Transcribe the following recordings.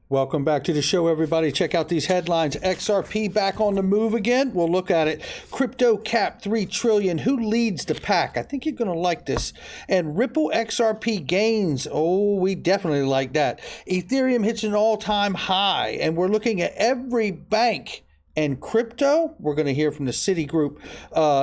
Welcome back to the show, everybody. Check out these headlines. XRP back on the move again. We'll look at it. CryptoCap3Trillion. Who leads the pack? I think you're going to like this. And Ripple XRP gains. Oh, we definitely like that. Ethereum hits an all-time high. And we're looking at every bank and crypto. We're going to hear from the Citigroup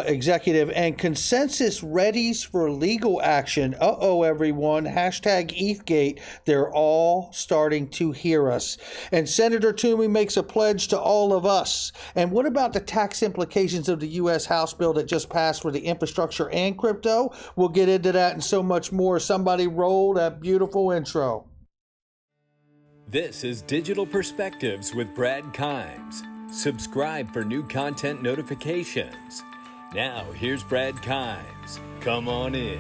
executive. And Consensys readies for legal action. Uh-oh, everyone. Hashtag ETHgate. They're all starting to hear us. And Senator Toomey makes a pledge to all of us. And what about the tax implications of the U.S. House bill that just passed for the infrastructure and crypto? We'll get into that and so much more. Somebody roll that beautiful intro. This is Digital Perspectives with Brad Kimes. Subscribe for new content notifications. Now, here's Brad Kimes. Come on in.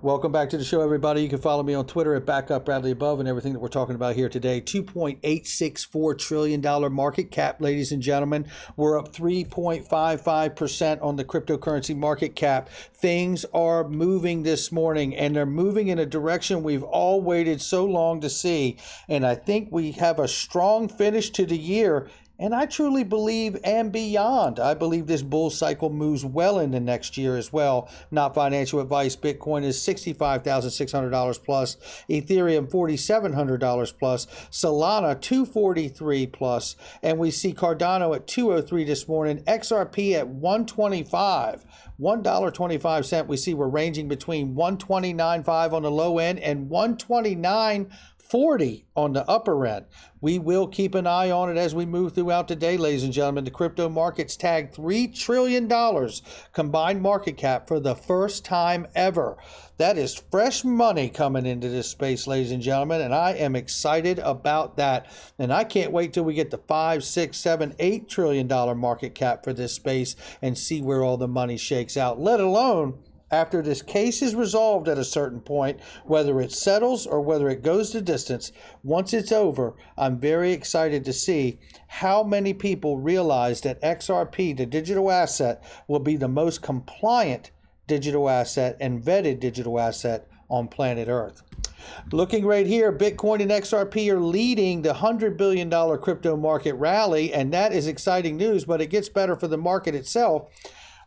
Welcome back to the show, everybody. You can follow me on Twitter at BackupBradleyAbove and everything that we're talking about here today. $2.864 trillion market cap, ladies and gentlemen. We're up 3.55% on the cryptocurrency market cap. Things are moving this morning, and they're moving in a direction we've all waited so long to see. And I think we have a strong finish to the year. And I truly believe and beyond. I believe this bull cycle moves well into next year as well. Not financial advice. Bitcoin is $65,600 plus. Ethereum $4,700 plus. Solana $243 plus. And we see Cardano at $203 this morning. XRP at $125. $1.25. We see we're ranging between $129.5 on the low end and $129.40 on the upper end. We will keep an eye on it as we move throughout the day, ladies and gentlemen. The crypto markets tagged $3 trillion combined market cap for the first time ever. That is fresh money coming into this space, ladies and gentlemen, and I am excited about that. And I can't wait till we get to $5, $6, $7, $8 trillion market cap for this space and see where all the money shakes out, let alone after this case is resolved at a certain point, whether it settles or whether it goes the distance. Once it's over, I'm very excited to see how many people realize that XRP, the digital asset, will be the most compliant digital asset and vetted digital asset on planet Earth. Looking right here, Bitcoin and XRP are leading the $100 billion crypto market rally, and that is exciting news, but it gets better for the market itself.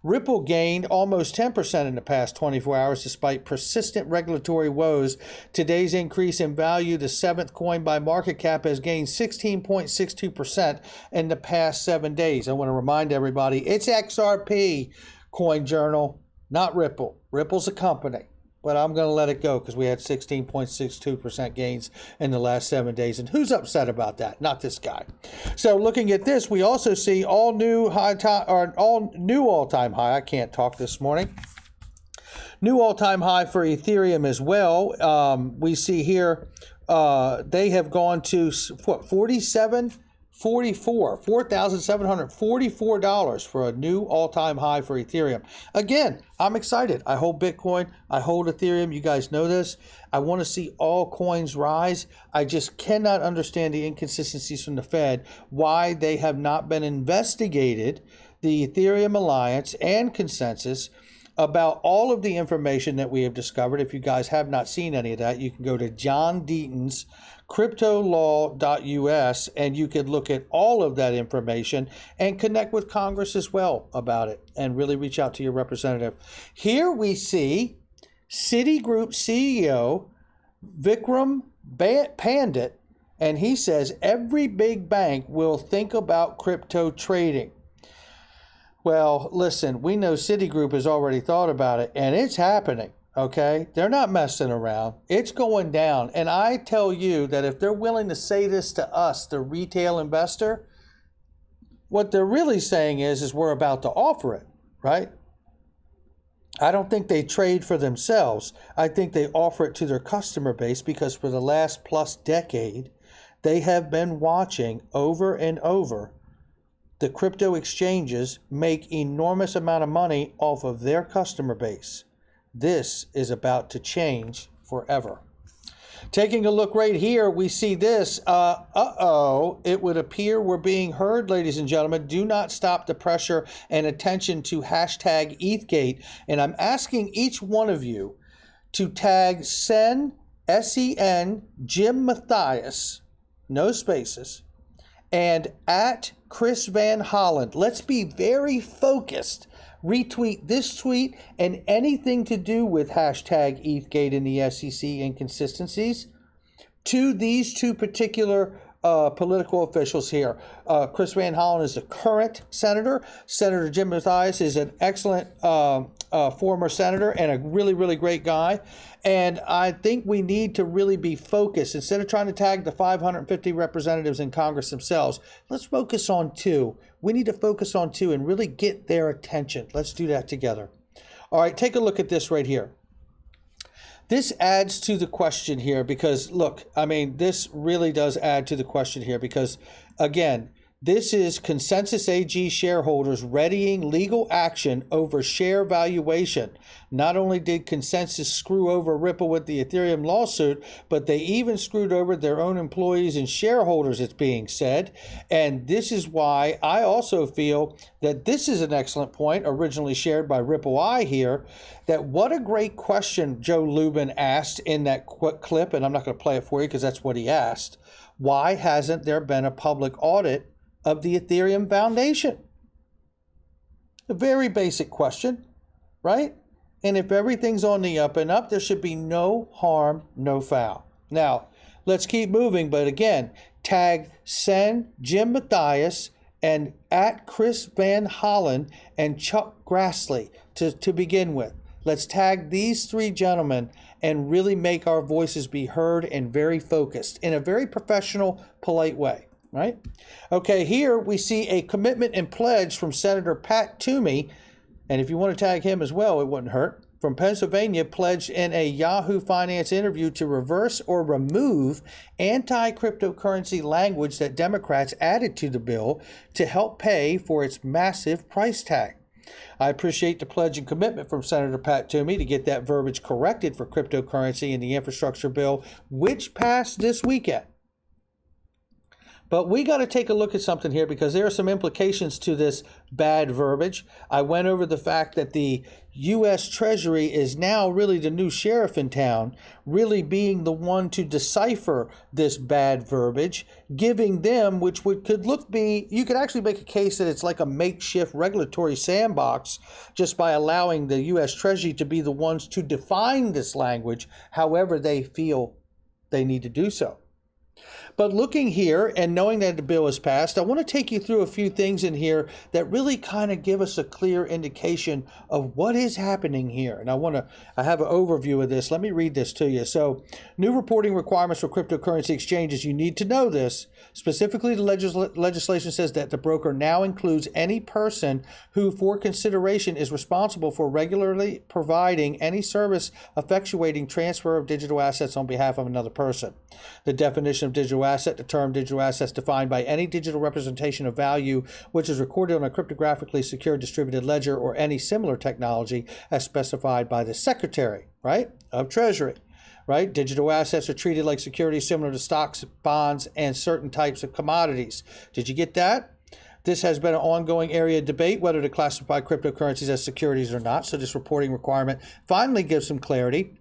Ripple gained almost 10% in the past 24 hours despite persistent regulatory woes. Today's increase in value, the seventh coin by market cap, has gained 16.62% in the past 7 days. I want to remind everybody, it's XRP, Coin Journal, not Ripple. Ripple's a company, but I'm going to let it go because we had 16.62% gains in the last 7 days. And who's upset about that? Not this guy. So looking at this, we also see all new all-time high. I can't talk this morning. New all-time high for Ethereum as well. We see here they have gone to what, $4,744 for a new all-time high for Ethereum. Again, I'm excited. I hold Bitcoin. I hold Ethereum. You guys know this. I want to see all coins rise. I just cannot understand the inconsistencies from the Fed, why they have not been investigated, the Ethereum Alliance and Consensys, about all of the information that we have discovered. If you guys have not seen any of that, you can go to John Deaton's cryptolaw.us and you could look at all of that information and connect with Congress as well about it and really reach out to your representative. Here we see Citigroup CEO Vikram Pandit, and he says every big bank will think about crypto trading. Well, listen, we know Citigroup has already thought about it, and it's happening, okay? They're not messing around. It's going down. And I tell you that if they're willing to say this to us, the retail investor, what they're really saying is we're about to offer it, right? I don't think they trade for themselves. I think they offer it to their customer base because for the last plus decade, they have been watching over and over the crypto exchanges make enormous amount of money off of their customer base. This is about to change forever. Taking a look right here, we see this. It would appear we're being heard, ladies and gentlemen. Do not stop the pressure and attention to hashtag ETHgate. And I'm asking each one of you to tag Sen SEN Jim Matthias, no spaces, and at Chris Van Holland. Let's be very focused. Retweet this tweet and anything to do with hashtag ETHgate and the SEC inconsistencies to these two particular political officials here. Chris Van Hollen is the current senator. Senator Jim Matthias is an excellent former senator and a really, really great guy. And I think we need to really be focused. Instead of trying to tag the 550 representatives in Congress themselves, let's focus on two. We need to focus on two and really get their attention. Let's do that together. All right, take a look at this right here. This adds to the question here because, look, I mean, this really does add to the question here because, again, this is Consensys AG shareholders readying legal action over share valuation. Not only did Consensys screw over Ripple with the Ethereum lawsuit, but they even screwed over their own employees and shareholders, it's being said. And this is why I also feel that this is an excellent point, originally shared by Ripple Eye here, that what a great question Joe Lubin asked in that clip, and I'm not going to play it for you because that's what he asked. Why hasn't there been a public audit of the Ethereum Foundation? A very basic question, right? And if everything's on the up and up, there should be no harm, no foul. Now, let's keep moving, but again, tag Sen Jim Matthias and at Chris Van Hollen and Chuck Grassley to begin with. Let's tag these three gentlemen and really make our voices be heard and very focused in a very professional, polite way. Right? Okay, here we see a commitment and pledge from Senator Pat Toomey, and if you want to tag him as well, it wouldn't hurt, from Pennsylvania, pledged in a Yahoo Finance interview to reverse or remove anti-cryptocurrency language that Democrats added to the bill to help pay for its massive price tag. I appreciate the pledge and commitment from Senator Pat Toomey to get that verbiage corrected for cryptocurrency in the infrastructure bill, which passed this weekend. But we got to take a look at something here because there are some implications to this bad verbiage. I went over the fact that the U.S. Treasury is now really the new sheriff in town, really being the one to decipher this bad verbiage, giving them, which you could actually make a case that it's like a makeshift regulatory sandbox just by allowing the U.S. Treasury to be the ones to define this language however they feel they need to do so. But looking here and knowing that the bill is passed, I want to take you through a few things in here that really kind of give us a clear indication of what is happening here. And I have an overview of this. Let me read this to you. So, new reporting requirements for cryptocurrency exchanges. You need to know this. Specifically, the legislation says that the broker now includes any person who, for consideration, is responsible for regularly providing any service effectuating transfer of digital assets on behalf of another person. The definition of digital asset, the term digital assets defined by any digital representation of value which is recorded on a cryptographically secure distributed ledger or any similar technology as specified by the Secretary, right, of Treasury. Right? Digital assets are treated like securities similar to stocks, bonds, and certain types of commodities. Did you get that? This has been an ongoing area of debate whether to classify cryptocurrencies as securities or not. So this reporting requirement finally gives some clarity.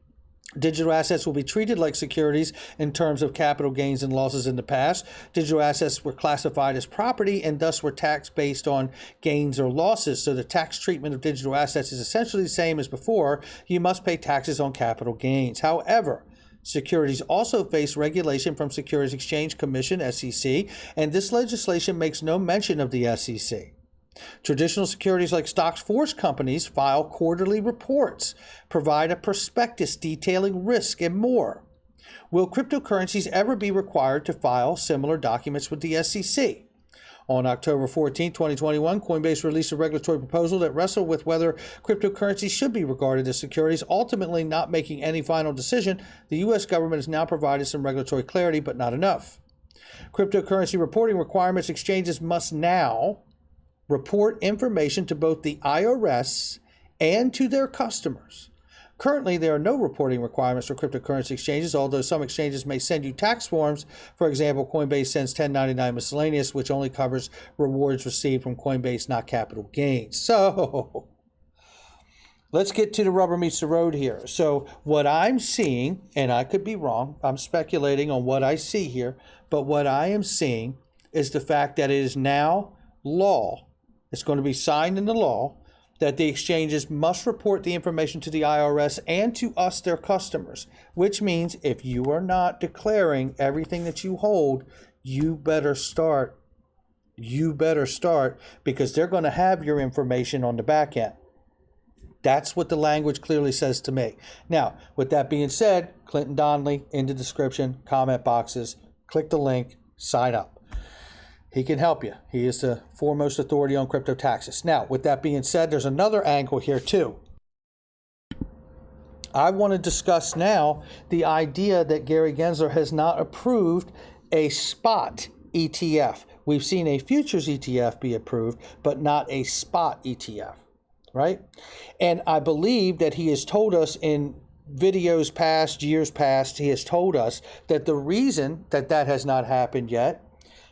Digital assets will be treated like securities in terms of capital gains and losses in the past. Digital assets were classified as property and thus were taxed based on gains or losses. So the tax treatment of digital assets is essentially the same as before. You must pay taxes on capital gains. However, securities also face regulation from Securities Exchange Commission, SEC, and this legislation makes no mention of the SEC. Traditional securities like stocks force companies file quarterly reports, provide a prospectus detailing risk, and more. Will cryptocurrencies ever be required to file similar documents with the SEC? On October 14, 2021, Coinbase released a regulatory proposal that wrestled with whether cryptocurrencies should be regarded as securities, ultimately not making any final decision. The U.S. government has now provided some regulatory clarity, but not enough. Cryptocurrency reporting requirements: exchanges must now report information to both the IRS and to their customers. Currently, there are no reporting requirements for cryptocurrency exchanges, although some exchanges may send you tax forms. For example, Coinbase sends 1099 miscellaneous, which only covers rewards received from Coinbase, not capital gains. So, let's get to the rubber meets the road here. So what I'm seeing, and I could be wrong, I'm speculating on what I see here, but what I am seeing is the fact that it is now law. It's going to be signed into law that the exchanges must report the information to the IRS and to us, their customers, which means if you are not declaring everything that you hold, you better start. You better start, because they're going to have your information on the back end. That's what the language clearly says to me. Now, with that being said, Clinton Donnelly in the description, comment boxes, click the link, sign up. He can help you. He is the foremost authority on crypto taxes. Now, with that being said, there's another angle here too. I want to discuss now the idea that Gary Gensler has not approved a spot ETF. We've seen a futures ETF be approved, but not a spot ETF, right? And I believe that he has told us in videos past, years past, he has told us that the reason that that has not happened yet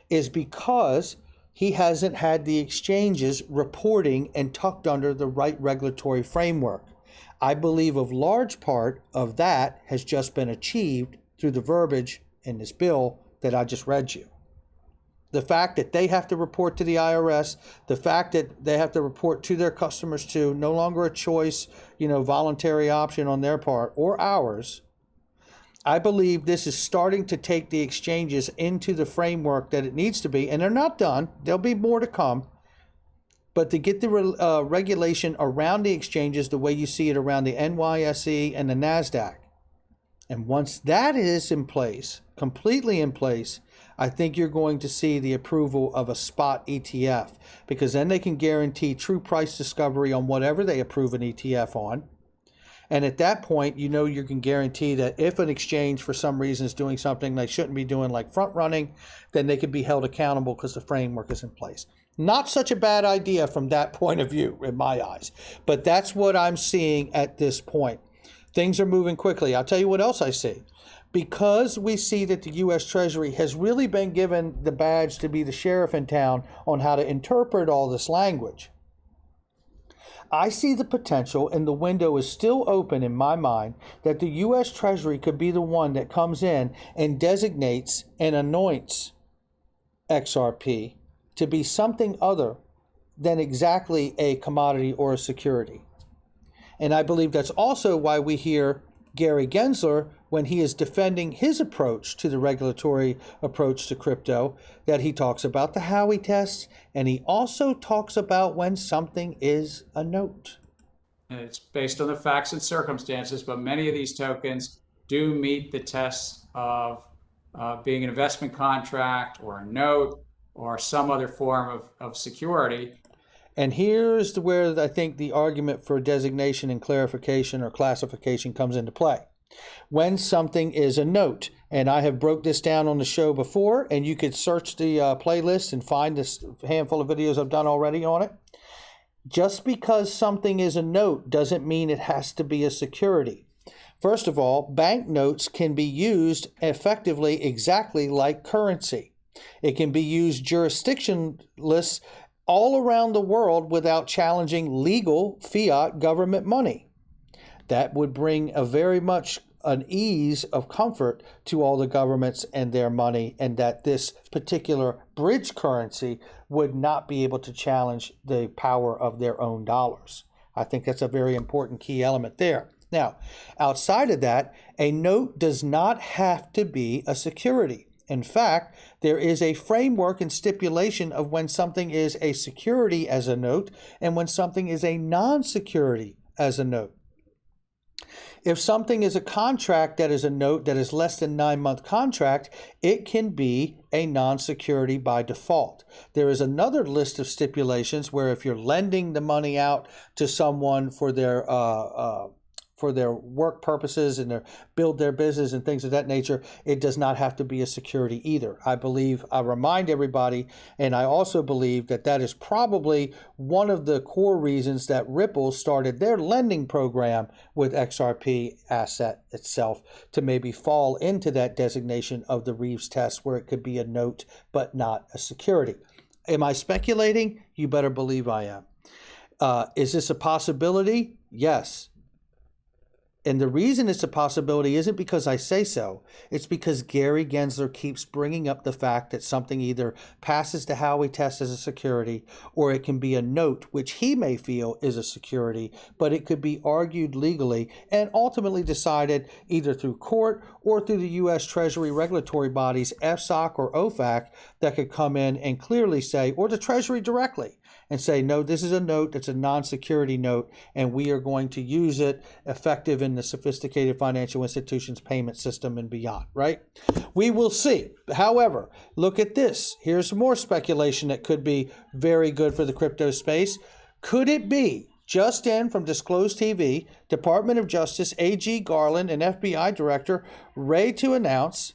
is because he hasn't had the exchanges reporting and tucked under the right regulatory framework. I believe a large part of that has just been achieved through the verbiage in this bill that I just read you. The fact that they have to report to the IRS, the fact that they have to report to their customers too, no longer a choice, voluntary option on their part or ours. I believe this is starting to take the exchanges into the framework that it needs to be, and they're not done. There'll be more to come. But to get the regulation around the exchanges the way you see it around the NYSE and the NASDAQ. And once that is in place, completely in place, I think you're going to see the approval of a spot ETF, because then they can guarantee true price discovery on whatever they approve an ETF on. And at that point, you can guarantee that if an exchange for some reason is doing something they shouldn't be doing, like front running, then they could be held accountable because the framework is in place. Not such a bad idea from that point of view in my eyes, but that's what I'm seeing at this point. Things are moving quickly. I'll tell you what else I see. Because we see that the U.S. Treasury has really been given the badge to be the sheriff in town on how to interpret all this language, I see the potential, and the window is still open in my mind, that the U.S. Treasury could be the one that comes in and designates and anoints XRP to be something other than exactly a commodity or a security. And I believe that's also why we hear Gary Gensler, when he is defending his approach to the regulatory approach to crypto, that he talks about the Howey test, and he also talks about when something is a note. And it's based on the facts and circumstances, but many of these tokens do meet the tests of being an investment contract or a note or some other form of security. And here's where I think the argument for designation and clarification or classification comes into play. When something is a note, and I have broke this down on the show before, and you could search the playlist and find this handful of videos I've done already on it. Just because something is a note doesn't mean it has to be a security. First of all, banknotes can be used effectively exactly like currency. It can be used jurisdictionless all around the world without challenging legal fiat government money. That would bring a very much an ease of comfort to all the governments and their money, and that this particular bridge currency would not be able to challenge the power of their own dollars. I think that's a very important key element there. Now, outside of that, a note does not have to be a security. In fact, there is a framework and stipulation of when something is a security as a note and when something is a non-security as a note. If something is a contract that is a note that is less than 9-month contract, it can be a non-security by default. There is another list of stipulations where if you're lending the money out to someone for their work purposes and build their business and things of that nature, it does not have to be a security either. I remind everybody, and I also believe that that is probably one of the core reasons that Ripple started their lending program with XRP asset itself, to maybe fall into that designation of the Reeves test where it could be a note but not a security. Am I speculating? You better believe I am. Is this a possibility? Yes. And the reason it's a possibility isn't because I say so. It's because Gary Gensler keeps bringing up the fact that something either passes the Howey test as a security, or it can be a note, which he may feel is a security, but it could be argued legally and ultimately decided either through court or through the U.S. Treasury regulatory bodies, FSOC or OFAC, that could come in and clearly say, or the Treasury directly, and say, no, this is a note that's a non-security note, and we are going to use it effective in the sophisticated financial institutions payment system and beyond, right? We will see. However, look at this. Here's more speculation that could be very good for the crypto space. Could it be, just in from Disclosed TV, Department of Justice AG Garland and FBI Director ready to announce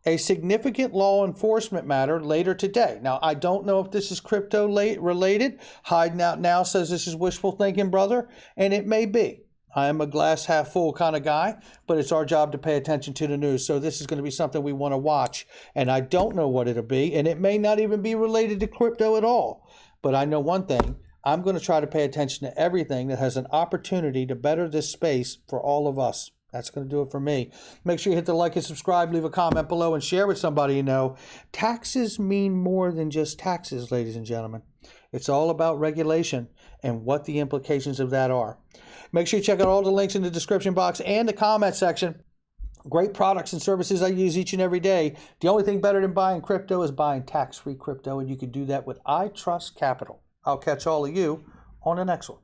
a significant law enforcement matter later today? Now, I don't know if this is crypto related. Hiding Out Now says this is wishful thinking, brother, and it may be. I am a glass half full kind of guy, but it's our job to pay attention to the news. So this is going to be something we want to watch, and I don't know what it'll be, and it may not even be related to crypto at all. But I know one thing. I'm going to try to pay attention to everything that has an opportunity to better this space for all of us. That's going to do it for me. Make sure you hit the like and subscribe, leave a comment below, and share with somebody you know. Taxes mean more than just taxes, ladies and gentlemen. It's all about regulation and what the implications of that are. Make sure you check out all the links in the description box and the comment section. Great products and services I use each and every day. The only thing better than buying crypto is buying tax-free crypto, and you can do that with I Trust Capital. I'll catch all of you on the next one.